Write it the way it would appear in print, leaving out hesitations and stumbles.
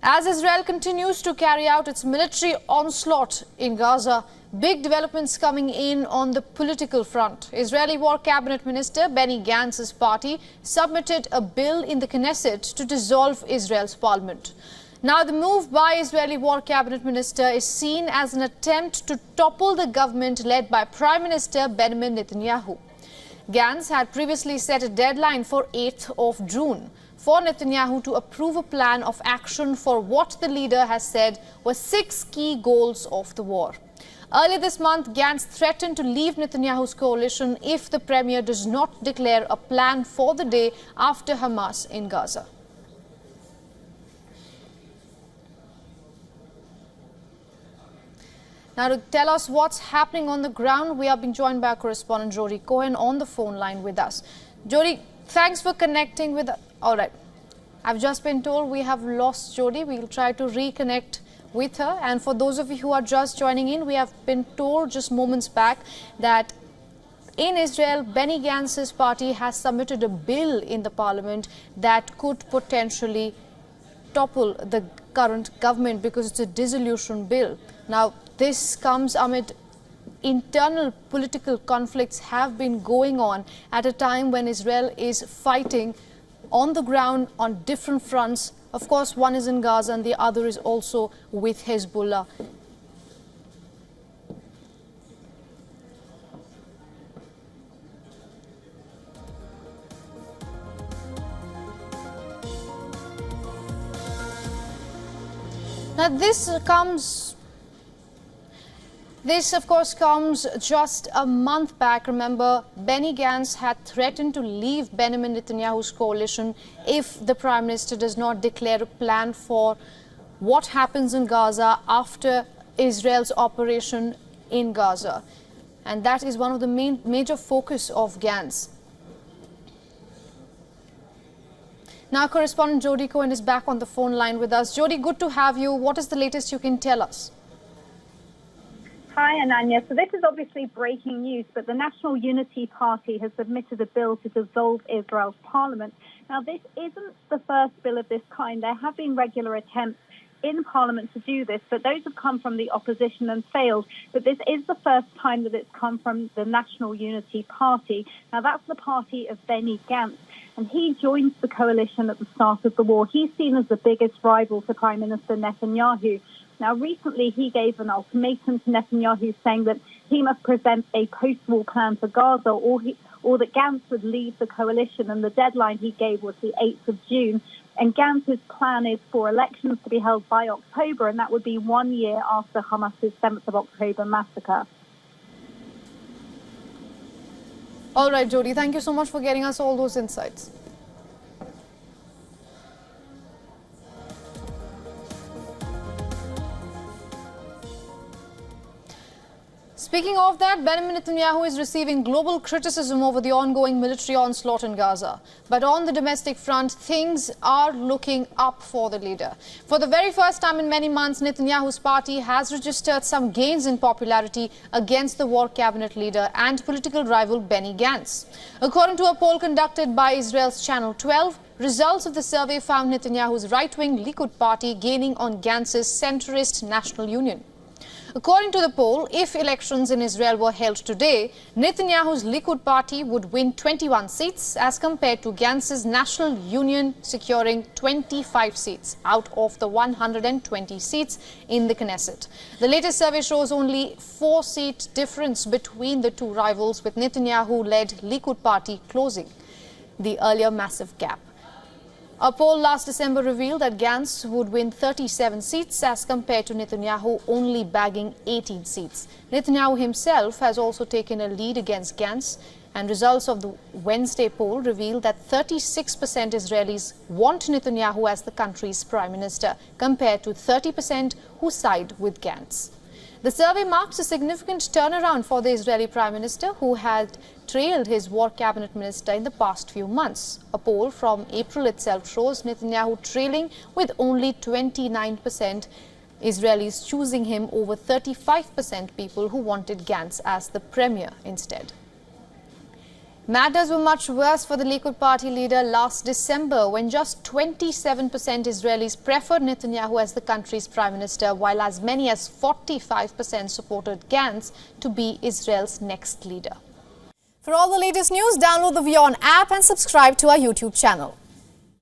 As Israel continues to carry out its military onslaught in Gaza, big developments coming in on the political front. Israeli War Cabinet Minister Benny Gantz's party submitted a bill in the Knesset to dissolve Israel's parliament. Now, the move by Israeli War Cabinet Minister is seen as an attempt to topple the government led by Prime Minister Benjamin Netanyahu. Gantz had previously set a deadline for 8th of June for Netanyahu to approve a plan of action for what the leader has said were 6 key goals of the war. Earlier this month, Gantz threatened to leave Netanyahu's coalition if the premier does not declare a plan for the day after Hamas in Gaza. Now, to tell us what's happening on the ground, we are being joined by our correspondent Jody Cohen on the phone line with us. Jody, thanks for connecting with us. All right. I've just been told we have lost Jody. We'll try to reconnect with her. And for those of you who are just joining in, we have been told just moments back that in Israel, Benny Gantz's party has submitted a bill in the parliament that could potentially topple the current government because it's a dissolution bill. Now, this comes amid internal political conflicts have been going on at a time when Israel is fighting on the ground on different fronts. Of course, one is in Gaza and the other is also with Hezbollah. Now, This, of course, comes just a month back. Remember, Benny Gantz had threatened to leave Benjamin Netanyahu's coalition if the Prime Minister does not declare a plan for what happens in Gaza after Israel's operation in Gaza. And that is one of the major focus of Gantz. Now, correspondent Jody Cohen is back on the phone line with us. Jody, good to have you. What is the latest you can tell us? Hi, Ananya. So this is obviously breaking news, but the National Unity Party has submitted a bill to dissolve Israel's parliament. Now, this isn't the first bill of this kind. There have been regular attempts in parliament to do this, but those have come from the opposition and failed. But this is the first time that it's come from the National Unity Party. Now, that's the party of Benny Gantz, and he joins the coalition at the start of the war. He's seen as the biggest rival to Prime Minister Netanyahu. Now, recently, he gave an ultimatum to Netanyahu saying that he must present a post-war plan for Gaza or that Gantz would leave the coalition. And the deadline he gave was the 8th of June. And Gantz's plan is for elections to be held by October, and that would be 1 year after Hamas's 7th of October massacre. All right, Jody, thank you so much for getting us all those insights. Speaking of that, Benjamin Netanyahu is receiving global criticism over the ongoing military onslaught in Gaza. But on the domestic front, things are looking up for the leader. For the very first time in many months, Netanyahu's party has registered some gains in popularity against the war cabinet leader and political rival Benny Gantz. According to a poll conducted by Israel's Channel 12, results of the survey found Netanyahu's right-wing Likud party gaining on Gantz's centrist National Union. According to the poll, if elections in Israel were held today, Netanyahu's Likud party would win 21 seats as compared to Gantz's National Union securing 25 seats out of the 120 seats in the Knesset. The latest survey shows only 4-seat difference between the two rivals, with Netanyahu-led Likud party closing the earlier massive gap. A poll last December revealed that Gantz would win 37 seats as compared to Netanyahu only bagging 18 seats. Netanyahu himself has also taken a lead against Gantz, and results of the Wednesday poll revealed that 36% Israelis want Netanyahu as the country's prime minister, compared to 30% who side with Gantz. The survey marks a significant turnaround for the Israeli Prime Minister, who had trailed his war cabinet minister in the past few months. A poll from April itself shows Netanyahu trailing with only 29%, Israelis choosing him over 35% people who wanted Gantz as the premier instead. Matters were much worse for the Likud party leader last December, when just 27% Israelis preferred Netanyahu as the country's prime minister, while as many as 45% supported Gantz to be Israel's next leader. For all the latest news, download the WION app and subscribe to our YouTube channel.